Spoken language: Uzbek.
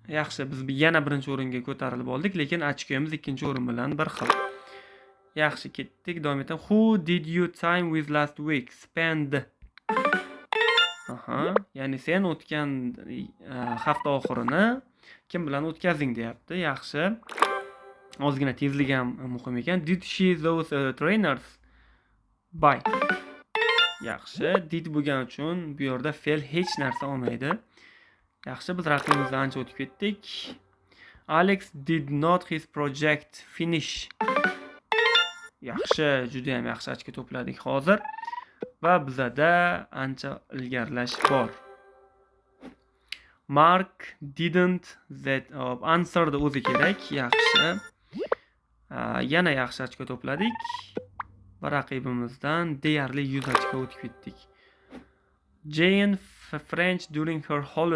Yaxshi, biz yana birinchi o'ringa ko'tarilib oldik, lekin ochkomiz ikkinchi o'rin bilan bir xil. Yaxshi, ketdik, davom etamiz. Who did you time with last week? Spend. Aha, ya'ni sen o'tgan hafta oxirini kim bilan o'tkazding deyapti. Yaxshi. Ozgina tezlik ham muhim ekan. Did she those trainers buy? Yaxshi, did bo'lgani uchun bu yerda fe'l hech narsa olmaydi. Yaxshi, biz raqibimizdan ancha o'tib ketdik. Alex did not his project finish. Yaxshi, juda ham yaxshi ochko to'pladik hozir. Va bizada ancha ilgarilash bor. Mark didn't that answer the o'zi kerak. Yaxshi. Yana yaxshi ochko to'pladik. Va raqibimizdan deyarli 100 ochko o'tib ketdik. Jane French during her holiday.